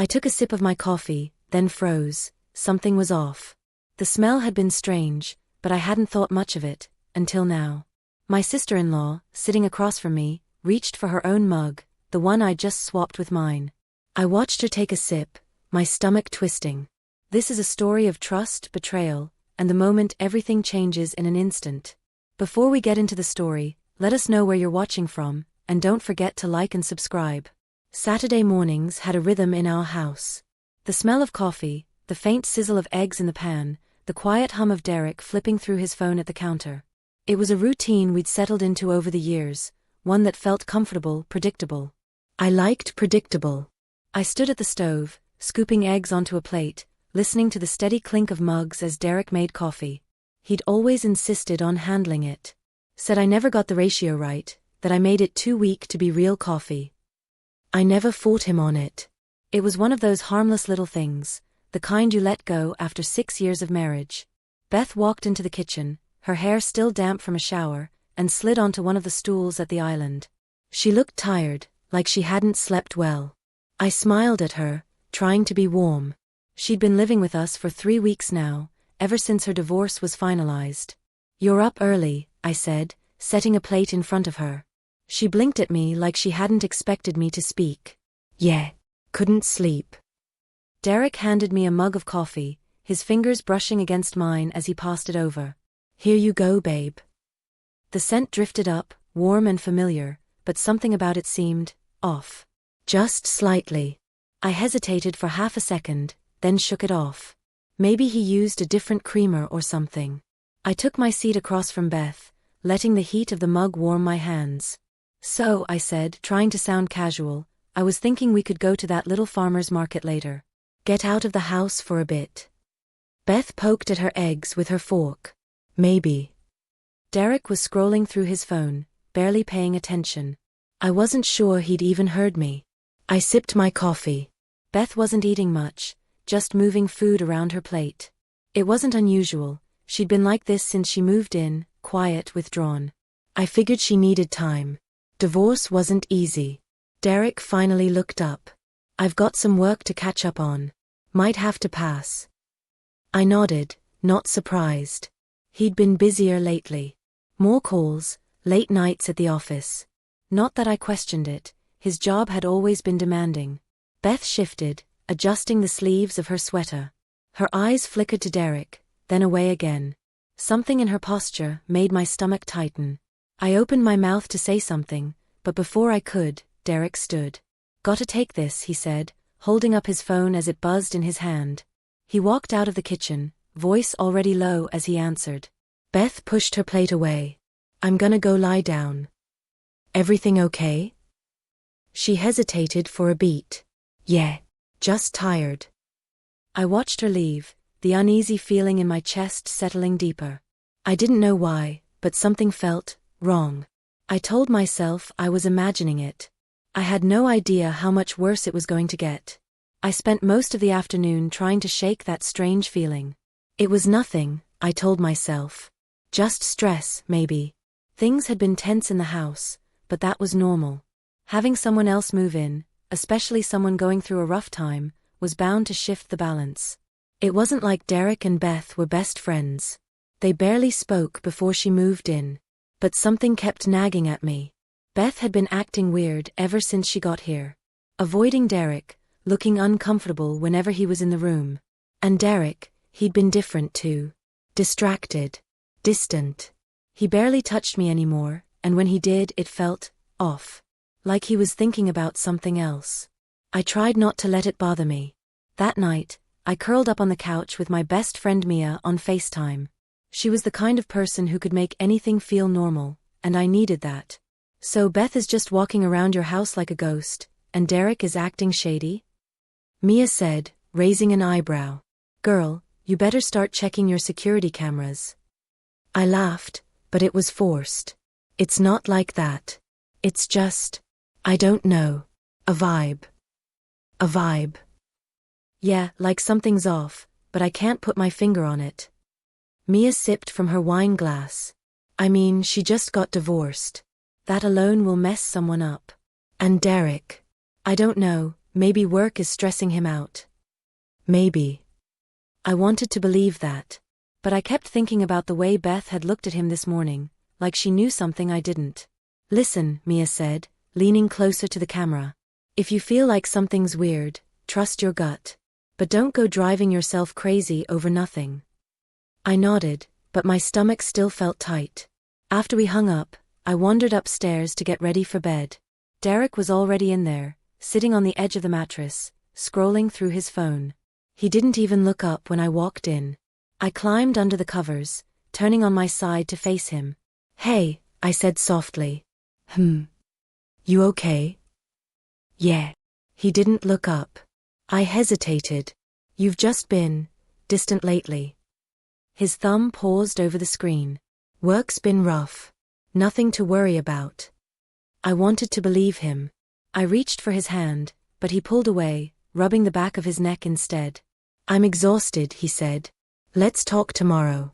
I took a sip of my coffee, then froze. Something was off. The smell had been strange, but I hadn't thought much of it, until now. My sister-in-law, sitting across from me, reached for her own mug, the one I'd just swapped with mine. I watched her take a sip, my stomach twisting. This is a story of trust, betrayal, and the moment everything changes in an instant. Before we get into the story, let us know where you're watching from, and don't forget to like and subscribe. Saturday mornings had a rhythm in our house. The smell of coffee, the faint sizzle of eggs in the pan, the quiet hum of Derek flipping through his phone at the counter. It was a routine we'd settled into over the years, one that felt comfortable, predictable. I liked predictable. I stood at the stove, scooping eggs onto a plate, listening to the steady clink of mugs as Derek made coffee. He'd always insisted on handling it. Said I never got the ratio right, that I made it too weak to be real coffee. I never fought him on it. It was one of those harmless little things, the kind you let go after 6 years of marriage. Beth walked into the kitchen, her hair still damp from a shower, and slid onto one of the stools at the island. She looked tired, like she hadn't slept well. I smiled at her, trying to be warm. She'd been living with us for 3 weeks now, ever since her divorce was finalized. "You're up early," I said, setting a plate in front of her. She blinked at me like she hadn't expected me to speak. "Yeah, couldn't sleep." Derek handed me a mug of coffee, his fingers brushing against mine as he passed it over. "Here you go, babe." The scent drifted up, warm and familiar, but something about it seemed off. Just slightly. I hesitated for half a second, then shook it off. Maybe he used a different creamer or something. I took my seat across from Beth, letting the heat of the mug warm my hands. "So," I said, trying to sound casual, "I was thinking we could go to that little farmer's market later. Get out of the house for a bit." Beth poked at her eggs with her fork. "Maybe." Derek was scrolling through his phone, barely paying attention. I wasn't sure he'd even heard me. I sipped my coffee. Beth wasn't eating much, just moving food around her plate. It wasn't unusual, she'd been like this since she moved in, quiet, withdrawn. I figured she needed time. Divorce wasn't easy. Derek finally looked up. "I've got some work to catch up on. Might have to pass." I nodded, not surprised. He'd been busier lately. More calls, late nights at the office. Not that I questioned it, his job had always been demanding. Beth shifted, adjusting the sleeves of her sweater. Her eyes flickered to Derek, then away again. Something in her posture made my stomach tighten. I opened my mouth to say something, but before I could, Derek stood. "Gotta take this," he said, holding up his phone as it buzzed in his hand. He walked out of the kitchen, voice already low as he answered. Beth pushed her plate away. "I'm gonna go lie down." "Everything okay?" She hesitated for a beat. "Yeah, just tired." I watched her leave, the uneasy feeling in my chest settling deeper. I didn't know why, but something felt wrong. I told myself I was imagining it. I had no idea how much worse it was going to get. I spent most of the afternoon trying to shake that strange feeling. It was nothing, I told myself. Just stress, maybe. Things had been tense in the house, but that was normal. Having someone else move in, especially someone going through a rough time, was bound to shift the balance. It wasn't like Derek and Beth were best friends. They barely spoke before she moved in. But something kept nagging at me. Beth had been acting weird ever since she got here. Avoiding Derek, looking uncomfortable whenever he was in the room. And Derek, he'd been different too. Distracted. Distant. He barely touched me anymore, and when he did it felt off. Like he was thinking about something else. I tried not to let it bother me. That night, I curled up on the couch with my best friend Mia on FaceTime. She was the kind of person who could make anything feel normal, and I needed that. "So Beth is just walking around your house like a ghost, and Derek is acting shady?" Mia said, raising an eyebrow. "Girl, you better start checking your security cameras." I laughed, but it was forced. "It's not like that. It's just, I don't know, a vibe." "A vibe?" "Yeah, like something's off, but I can't put my finger on it." Mia sipped from her wine glass. "I mean, she just got divorced. That alone will mess someone up. And Derek. I don't know, Maybe work is stressing him out. Maybe. I wanted to believe that. But I kept thinking about the way Beth had looked at him this morning, like she knew something I didn't. Listen, Mia said, leaning closer to the camera. If you feel like something's weird, trust your gut. But don't go driving yourself crazy over nothing. I nodded, but my stomach still felt tight. After we hung up, I wandered upstairs to get ready for bed. Derek was already in there, sitting on the edge of the mattress, scrolling through his phone. He didn't even look up when I walked in. I climbed under the covers, turning on my side to face him. Hey, I said softly. You okay? Yeah. He didn't look up. I hesitated. You've just been distant lately. His thumb paused over the screen. Work's been rough. Nothing to worry about. I wanted to believe him. I reached for his hand, but he pulled away, rubbing the back of his neck instead. I'm exhausted, he said. Let's talk tomorrow.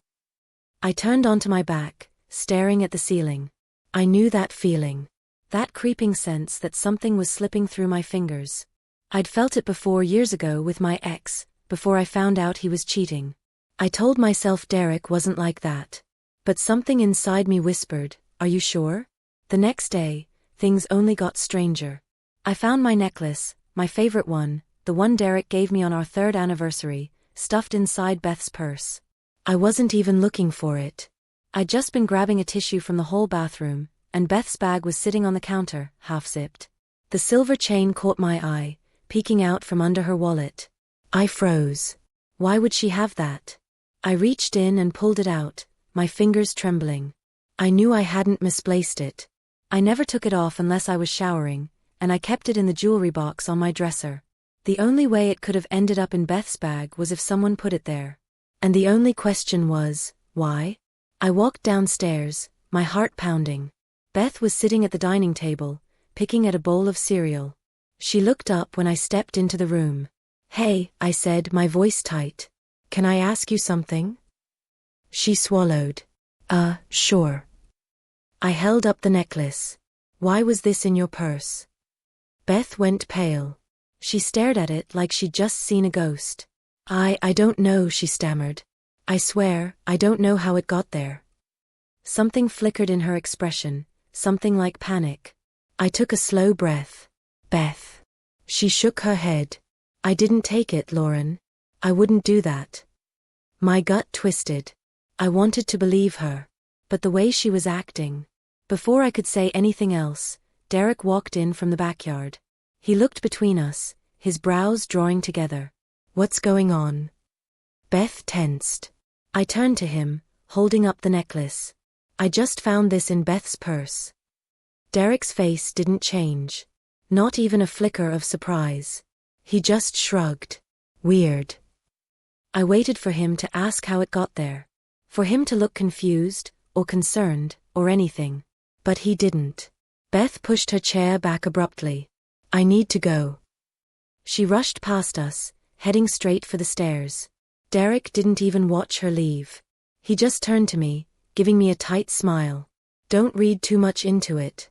I turned onto my back, staring at the ceiling. I knew that feeling. That creeping sense that something was slipping through my fingers. I'd felt it before years ago with my ex, before I found out he was cheating. I told myself Derek wasn't like that. But something inside me whispered, are you sure? The next day, things only got stranger. I found my necklace, my favorite one, the one Derek gave me on our 3rd anniversary, stuffed inside Beth's purse. I wasn't even looking for it. I'd just been grabbing a tissue from the whole bathroom, and Beth's bag was sitting on the counter, half-zipped. The silver chain caught my eye, peeking out from under her wallet. I froze. Why would she have that? I reached in and pulled it out, my fingers trembling. I knew I hadn't misplaced it. I never took it off unless I was showering, and I kept it in the jewelry box on my dresser. The only way it could have ended up in Beth's bag was if someone put it there. And the only question was, why? I walked downstairs, my heart pounding. Beth was sitting at the dining table, picking at a bowl of cereal. She looked up when I stepped into the room. Hey, I said, my voice tight. Can I ask you something? She swallowed. Sure. I held up the necklace. Why was this in your purse? Beth went pale. She stared at it like she'd just seen a ghost. I don't know, she stammered. I swear, I don't know how it got there. Something flickered in her expression, something like panic. I took a slow breath. Beth. She shook her head. I didn't take it, Lauren. I wouldn't do that. My gut twisted. I wanted to believe her. But the way she was acting. Before I could say anything else, Derek walked in from the backyard. He looked between us, his brows drawing together. What's going on? Beth tensed. I turned to him, holding up the necklace. I just found this in Beth's purse. Derek's face didn't change. Not even a flicker of surprise. He just shrugged. Weird. I waited for him to ask how it got there. For him to look confused, or concerned, or anything. But he didn't. Beth pushed her chair back abruptly. I need to go. She rushed past us, heading straight for the stairs. Derek didn't even watch her leave. He just turned to me, giving me a tight smile. Don't read too much into it.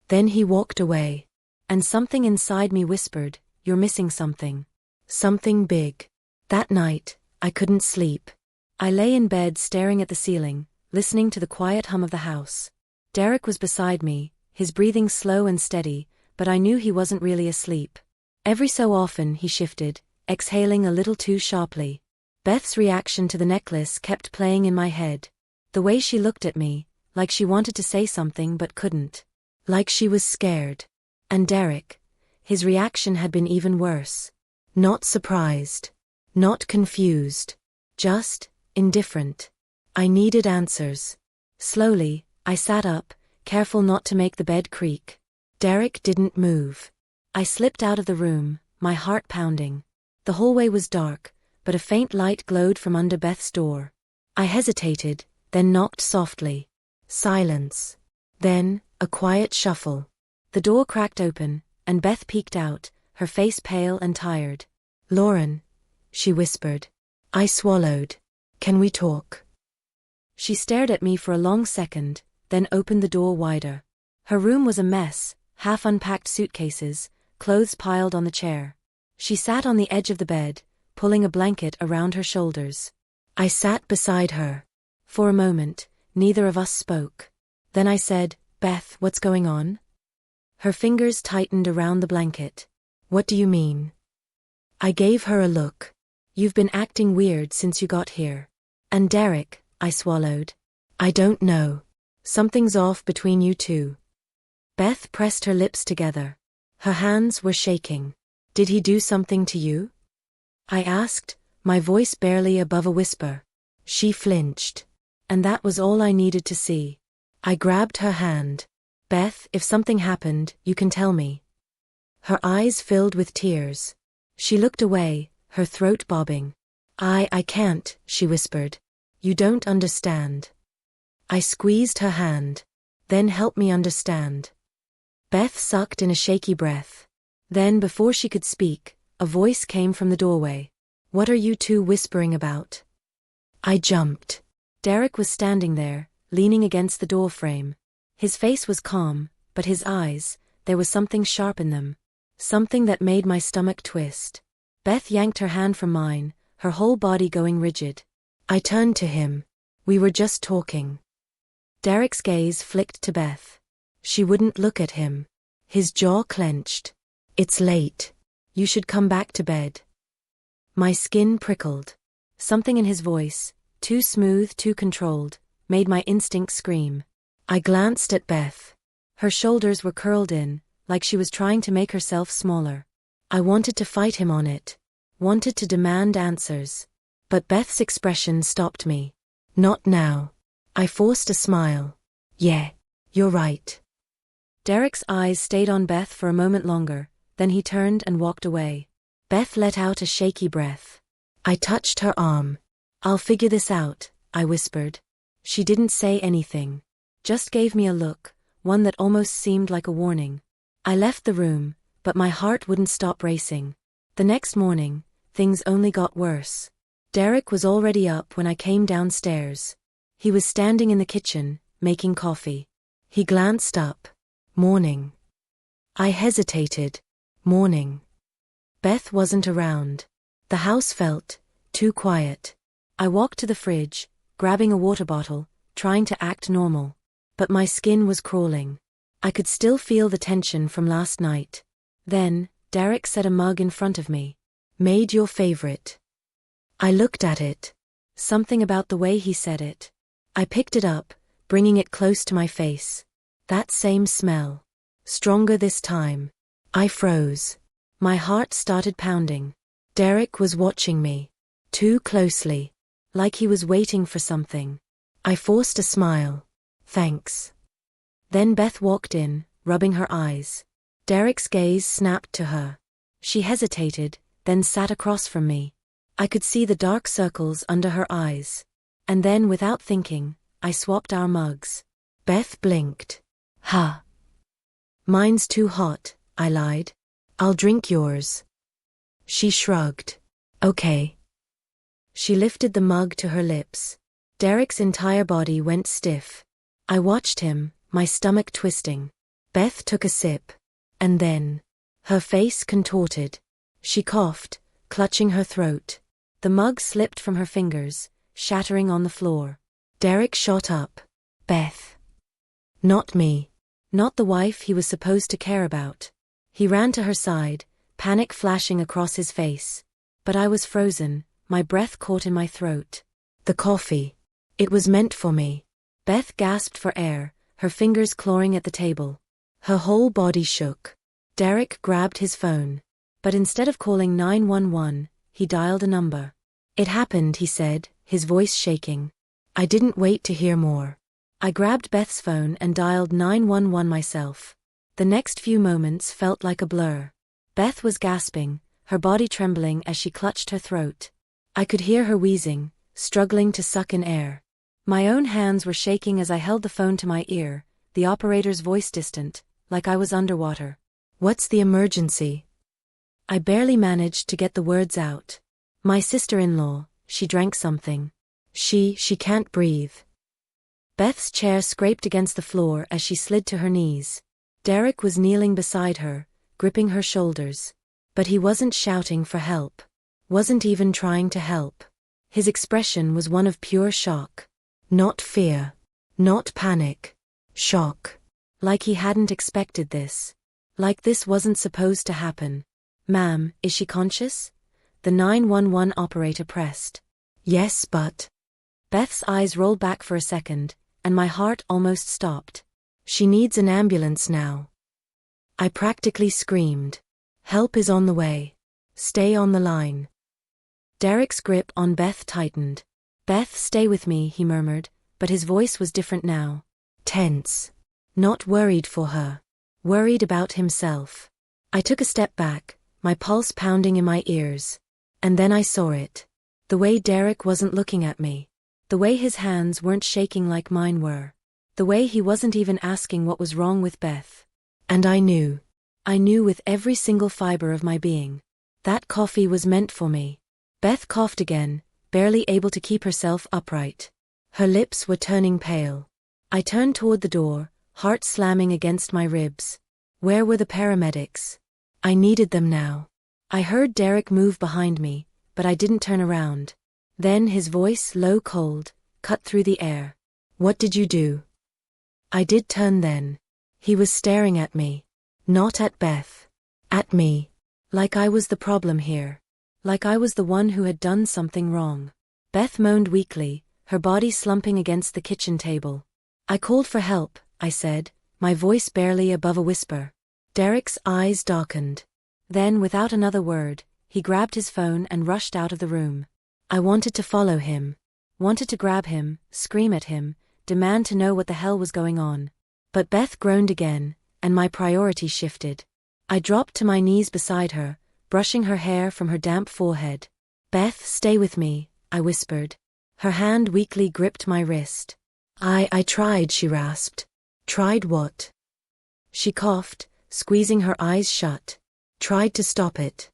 Then he walked away. And something inside me whispered, you're missing something. Something big. That night, I couldn't sleep. I lay in bed staring at the ceiling, listening to the quiet hum of the house. Derek was beside me, his breathing slow and steady, but I knew he wasn't really asleep. Every so often he shifted, exhaling a little too sharply. Beth's reaction to the necklace kept playing in my head. The way she looked at me, like she wanted to say something but couldn't. Like she was scared. And Derek, his reaction had been even worse. Not surprised. Not confused. Just indifferent. I needed answers. Slowly, I sat up, careful not to make the bed creak. Derek didn't move. I slipped out of the room, my heart pounding. The hallway was dark, but a faint light glowed from under Beth's door. I hesitated, then knocked softly. Silence. Then, a quiet shuffle. The door cracked open, and Beth peeked out, her face pale and tired. Lauren, she whispered. I swallowed. Can we talk? She stared at me for a long second, then opened the door wider. Her room was a mess, half-unpacked suitcases, clothes piled on the chair. She sat on the edge of the bed, pulling a blanket around her shoulders. I sat beside her. For a moment, neither of us spoke. Then I said, "Beth, what's going on?" Her fingers tightened around the blanket. "What do you mean?" I gave her a look. "You've been acting weird since you got here." "And Derek," I swallowed. "I don't know. Something's off between you two." Beth pressed her lips together. Her hands were shaking. "Did he do something to you?" I asked, my voice barely above a whisper. She flinched. And that was all I needed to see. I grabbed her hand. "Beth, if something happened, you can tell me." Her eyes filled with tears. She looked away, her throat bobbing. I can't," she whispered. "You don't understand." I squeezed her hand. "Then help me understand." Beth sucked in a shaky breath. Then, before she could speak, a voice came from the doorway. "What are you two whispering about?" I jumped. Derek was standing there, leaning against the doorframe. His face was calm, but his eyes, there was something sharp in them. Something that made my stomach twist. Beth yanked her hand from mine, her whole body going rigid. I turned to him. "We were just talking." Derek's gaze flicked to Beth. She wouldn't look at him. His jaw clenched. "It's late. You should come back to bed." My skin prickled. Something in his voice, too smooth, too controlled, made my instinct scream. I glanced at Beth. Her shoulders were curled in, like she was trying to make herself smaller. I wanted to fight him on it. Wanted to demand answers. But Beth's expression stopped me. "Not now." I forced a smile. "Yeah, you're right." Derek's eyes stayed on Beth for a moment longer, then he turned and walked away. Beth let out a shaky breath. I touched her arm. "I'll figure this out," I whispered. She didn't say anything. Just gave me a look, one that almost seemed like a warning. I left the room, but my heart wouldn't stop racing. The next morning, things only got worse. Derek was already up when I came downstairs. He was standing in the kitchen, making coffee. He glanced up. "Morning." I hesitated. "Morning." Beth wasn't around. The house felt too quiet. I walked to the fridge, grabbing a water bottle, trying to act normal. But my skin was crawling. I could still feel the tension from last night. Then, Derek set a mug in front of me. "Made your favorite." I looked at it. Something about the way he said it. I picked it up, bringing it close to my face. That same smell. Stronger this time. I froze. My heart started pounding. Derek was watching me. Too closely. Like he was waiting for something. I forced a smile. "Thanks." Then Beth walked in, rubbing her eyes. Derek's gaze snapped to her. She hesitated, then sat across from me. I could see the dark circles under her eyes. And then, without thinking, I swapped our mugs. Beth blinked. "Huh. Mine's too hot," I lied. "I'll drink yours." She shrugged. "Okay." She lifted the mug to her lips. Derek's entire body went stiff. I watched him, my stomach twisting. Beth took a sip. And then, her face contorted. She coughed, clutching her throat. The mug slipped from her fingers, shattering on the floor. Derek shot up. "Beth." Not me. Not the wife he was supposed to care about. He ran to her side, panic flashing across his face. But I was frozen, my breath caught in my throat. The coffee. It was meant for me. Beth gasped for air, her fingers clawing at the table. Her whole body shook. Derek grabbed his phone. But instead of calling 911, he dialed a number. "It happened," he said, his voice shaking. I didn't wait to hear more. I grabbed Beth's phone and dialed 911 myself. The next few moments felt like a blur. Beth was gasping, her body trembling as she clutched her throat. I could hear her wheezing, struggling to suck in air. My own hands were shaking as I held the phone to my ear, the operator's voice distant, like I was underwater. "What's the emergency?" I barely managed to get the words out. "My sister-in-law, she drank something. She can't breathe." Beth's chair scraped against the floor as she slid to her knees. Derek was kneeling beside her, gripping her shoulders. But he wasn't shouting for help. Wasn't even trying to help. His expression was one of pure shock. Not fear. Not panic. Shock. Like he hadn't expected this. Like this wasn't supposed to happen. "Ma'am, is she conscious?" The 911 operator pressed. "Yes, but..." Beth's eyes rolled back for a second, and my heart almost stopped. "She needs an ambulance now." I practically screamed. "Help is on the way. Stay on the line." Derek's grip on Beth tightened. "Beth, stay with me," he murmured, but his voice was different now. Tense. Not worried for her. Worried about himself. I took a step back, my pulse pounding in my ears. And then I saw it. The way Derek wasn't looking at me. The way his hands weren't shaking like mine were. The way he wasn't even asking what was wrong with Beth. And I knew. I knew with every single fiber of my being. That coffee was meant for me. Beth coughed again, barely able to keep herself upright. Her lips were turning pale. I turned toward the door, heart slamming against my ribs. Where were the paramedics? I needed them now. I heard Derek move behind me, but I didn't turn around. Then his voice, low cold, cut through the air. "What did you do?" I did turn then. He was staring at me. Not at Beth. At me. Like I was the problem here. Like I was the one who had done something wrong. Beth moaned weakly, her body slumping against the kitchen table. "I called for help," I said, my voice barely above a whisper. Derek's eyes darkened. Then, without another word, he grabbed his phone and rushed out of the room. I wanted to follow him. Wanted to grab him, scream at him, demand to know what the hell was going on. But Beth groaned again, and my priority shifted. I dropped to my knees beside her, brushing her hair from her damp forehead. "Beth, stay with me," I whispered. Her hand weakly gripped my wrist. I tried," she rasped. "Tried what?" She coughed, squeezing her eyes shut. "Tried to stop it."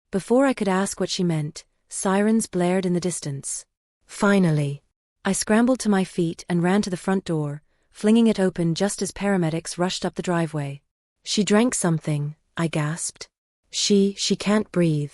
Before I could ask what she meant, sirens blared in the distance. Finally. I scrambled to my feet and ran to the front door, flinging it open just as paramedics rushed up the driveway. "She drank something," I gasped. She can't breathe."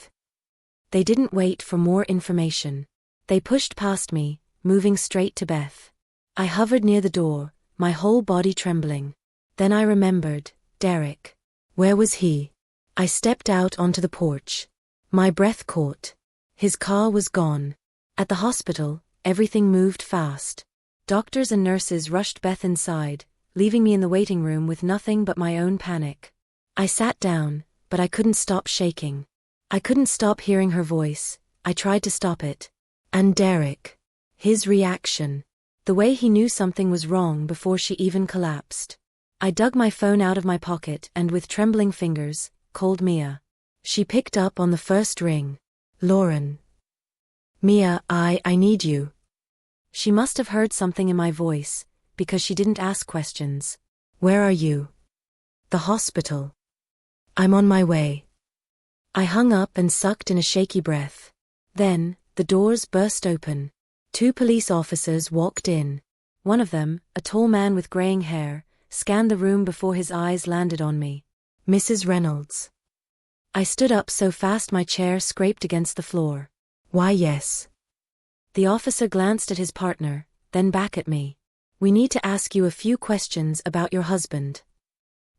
They didn't wait for more information. They pushed past me, moving straight to Beth. I hovered near the door, my whole body trembling. Then I remembered, Derek. Where was he? I stepped out onto the porch. My breath caught. His car was gone. At the hospital, everything moved fast. Doctors and nurses rushed Beth inside, leaving me in the waiting room with nothing but my own panic. I sat down, but I couldn't stop shaking. I couldn't stop hearing her voice. I tried to stop it. And Derek. His reaction. The way he knew something was wrong before she even collapsed. I dug my phone out of my pocket and with trembling fingers, called Mia. She picked up on the first ring. "Lauren." "Mia, I need you." She must have heard something in my voice, because she didn't ask questions. "Where are you?" "The hospital." "I'm on my way." I hung up and sucked in a shaky breath. Then, the doors burst open. 2 police officers walked in. One of them, a tall man with graying hair, scanned the room before his eyes landed on me. "Mrs. Reynolds." I stood up so fast my chair scraped against the floor. "Why, yes." The officer glanced at his partner, then back at me. "We need to ask you a few questions about your husband."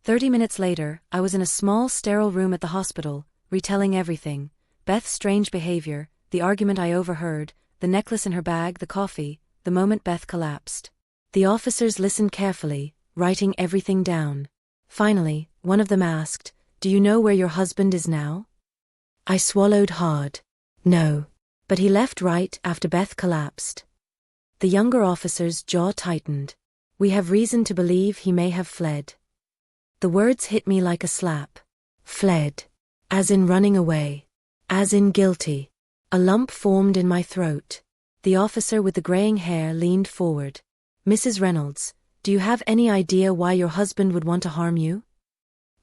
30 minutes later, I was in a small sterile room at the hospital, retelling everything. Beth's strange behavior, the argument I overheard, the necklace in her bag, the coffee, the moment Beth collapsed. The officers listened carefully, writing everything down. Finally, one of them asked, "Do you know where your husband is now?" I swallowed hard. No. But he left right after Beth collapsed. The younger officer's jaw tightened. "We have reason to believe he may have fled." The words hit me like a slap. Fled. As in running away. As in guilty. A lump formed in my throat. The officer with the graying hair leaned forward. "Mrs. Reynolds, do you have any idea why your husband would want to harm you?"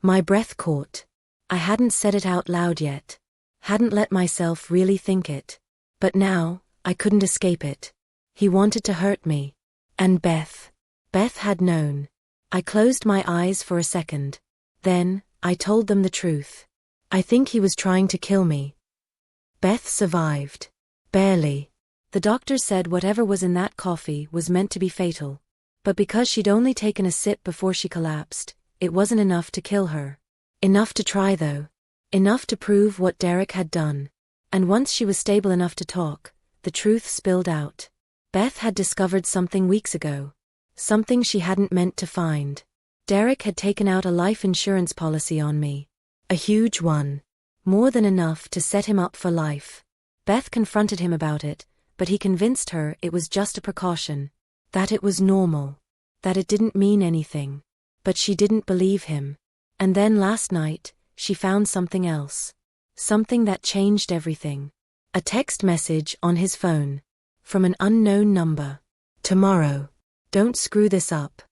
My breath caught. I hadn't said it out loud yet. Hadn't let myself really think it. But now, I couldn't escape it. He wanted to hurt me. And Beth. Beth had known. I closed my eyes for a second. Then, I told them the truth. I think he was trying to kill me. Beth survived. Barely. The doctor said whatever was in that coffee was meant to be fatal. But because she'd only taken a sip before she collapsed, it wasn't enough to kill her. Enough to try though. Enough to prove what Derek had done. And once she was stable enough to talk, the truth spilled out. Beth had discovered something weeks ago. Something she hadn't meant to find. Derek had taken out a life insurance policy on me. A huge one. More than enough to set him up for life. Beth confronted him about it, but he convinced her it was just a precaution. That it was normal. That it didn't mean anything. But she didn't believe him. And then last night, she found something else. Something that changed everything. A text message on his phone. From an unknown number. Tomorrow. Don't screw this up.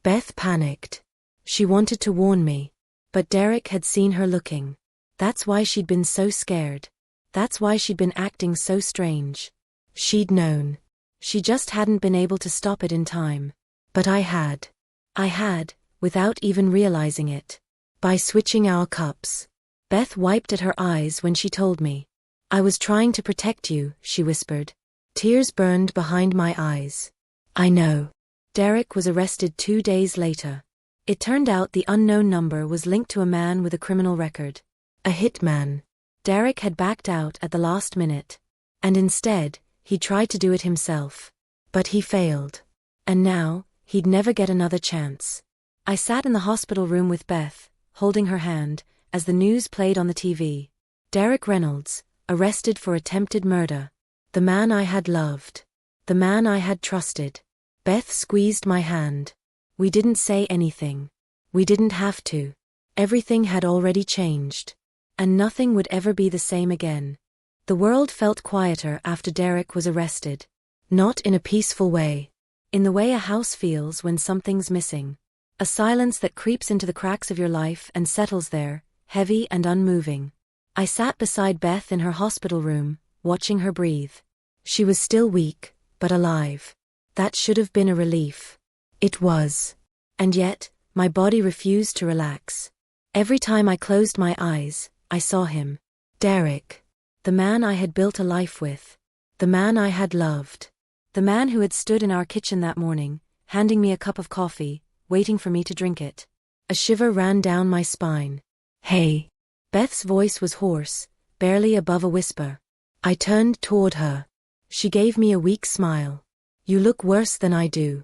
Beth panicked. She wanted to warn me. But Derek had seen her looking. That's why she'd been so scared. That's why she'd been acting so strange. She'd known. She just hadn't been able to stop it in time. But I had. I had, without even realizing it. By switching our cups. Beth wiped at her eyes when she told me. I was trying to protect you, she whispered. Tears burned behind my eyes. I know. Derek was arrested 2 days later. It turned out the unknown number was linked to a man with a criminal record. A hitman. Derek had backed out at the last minute. And instead, he tried to do it himself. But he failed. And now, he'd never get another chance. I sat in the hospital room with Beth, holding her hand, as the news played on the TV. Derek Reynolds, arrested for attempted murder. The man I had loved. The man I had trusted. Beth squeezed my hand. We didn't say anything. We didn't have to. Everything had already changed. And nothing would ever be the same again. The world felt quieter after Derek was arrested. Not in a peaceful way. In the way a house feels when something's missing. A silence that creeps into the cracks of your life and settles there, heavy and unmoving. I sat beside Beth in her hospital room, watching her breathe. She was still weak, but alive. That should have been a relief. It was. And yet, my body refused to relax. Every time I closed my eyes, I saw him. Derek. The man I had built a life with. The man I had loved. The man who had stood in our kitchen that morning, handing me a cup of coffee, waiting for me to drink it. A shiver ran down my spine. Hey. Beth's voice was hoarse, barely above a whisper. I turned toward her. She gave me a weak smile. You look worse than I do.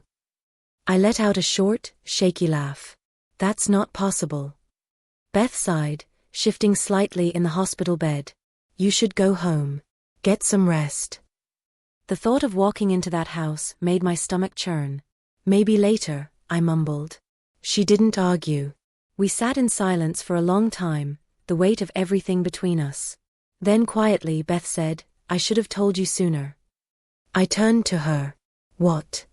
I let out a short, shaky laugh. That's not possible. Beth sighed, shifting slightly in the hospital bed. You should go home. Get some rest. The thought of walking into that house made my stomach churn. Maybe later, I mumbled. She didn't argue. We sat in silence for a long time, the weight of everything between us. Then quietly Beth said, I should have told you sooner. I turned to her. What?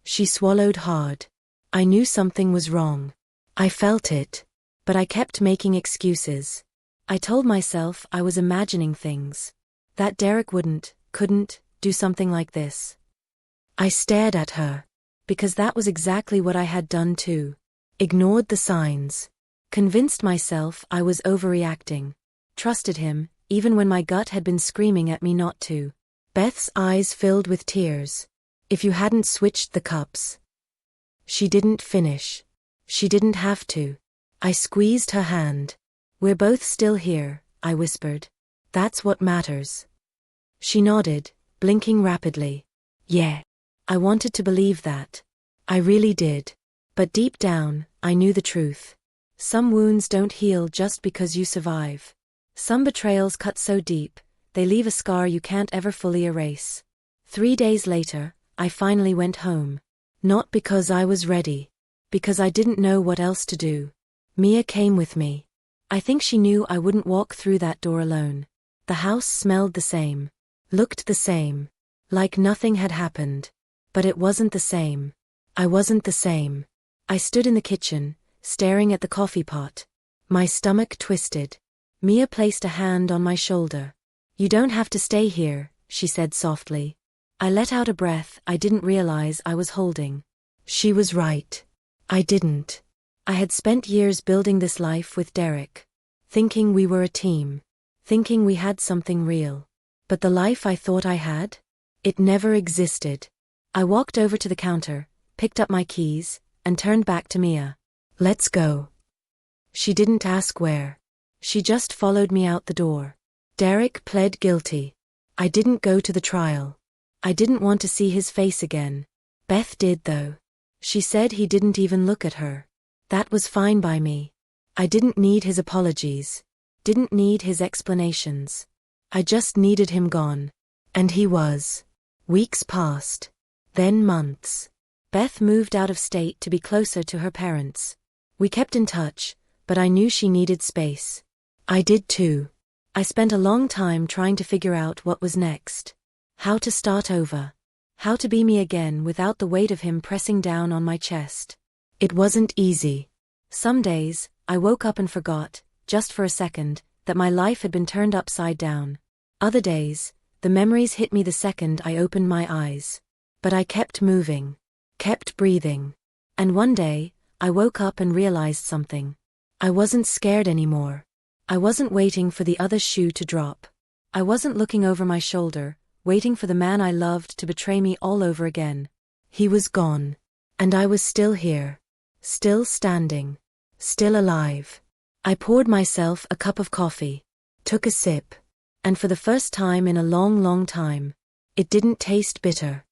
She swallowed hard. I knew something was wrong. I felt it. But I kept making excuses. I told myself I was imagining things. That Derek couldn't, do something like this. I stared at her. Because that was exactly what I had done too. Ignored the signs. Convinced myself I was overreacting. Trusted him, even when my gut had been screaming at me not to. Beth's eyes filled with tears. If you hadn't switched the cups. She didn't finish. She didn't have to. I squeezed her hand. We're both still here, I whispered. That's what matters. She nodded, blinking rapidly. Yeah. I wanted to believe that. I really did. But deep down, I knew the truth. Some wounds don't heal just because you survive. Some betrayals cut so deep, they leave a scar you can't ever fully erase. 3 days later, I finally went home. Not because I was ready. Because I didn't know what else to do. Mia came with me. I think she knew I wouldn't walk through that door alone. The house smelled the same. Looked the same. Like nothing had happened. But it wasn't the same. I wasn't the same. I stood in the kitchen, staring at the coffee pot. My stomach twisted. Mia placed a hand on my shoulder. You don't have to stay here, she said softly. I let out a breath I didn't realize I was holding. She was right. I didn't. I had spent years building this life with Derek. Thinking we were a team. Thinking we had something real. But the life I thought I had? It never existed. I walked over to the counter, picked up my keys, and turned back to Mia. Let's go. She didn't ask where. She just followed me out the door. Derek pled guilty. I didn't go to the trial. I didn't want to see his face again. Beth did though. She said he didn't even look at her. That was fine by me. I didn't need his apologies. Didn't need his explanations. I just needed him gone. And he was. Weeks passed. Then months. Beth moved out of state to be closer to her parents. We kept in touch, but I knew she needed space. I did too. I spent a long time trying to figure out what was next. How to start over. How to be me again without the weight of him pressing down on my chest. It wasn't easy. Some days, I woke up and forgot, just for a second, that my life had been turned upside down. Other days, the memories hit me the second I opened my eyes. But I kept moving. Kept breathing. And one day, I woke up and realized something. I wasn't scared anymore. I wasn't waiting for the other shoe to drop. I wasn't looking over my shoulder, waiting for the man I loved to betray me all over again. He was gone. And I was still here. Still standing. Still alive. I poured myself a cup of coffee. Took a sip. And for the first time in a long, long time, it didn't taste bitter.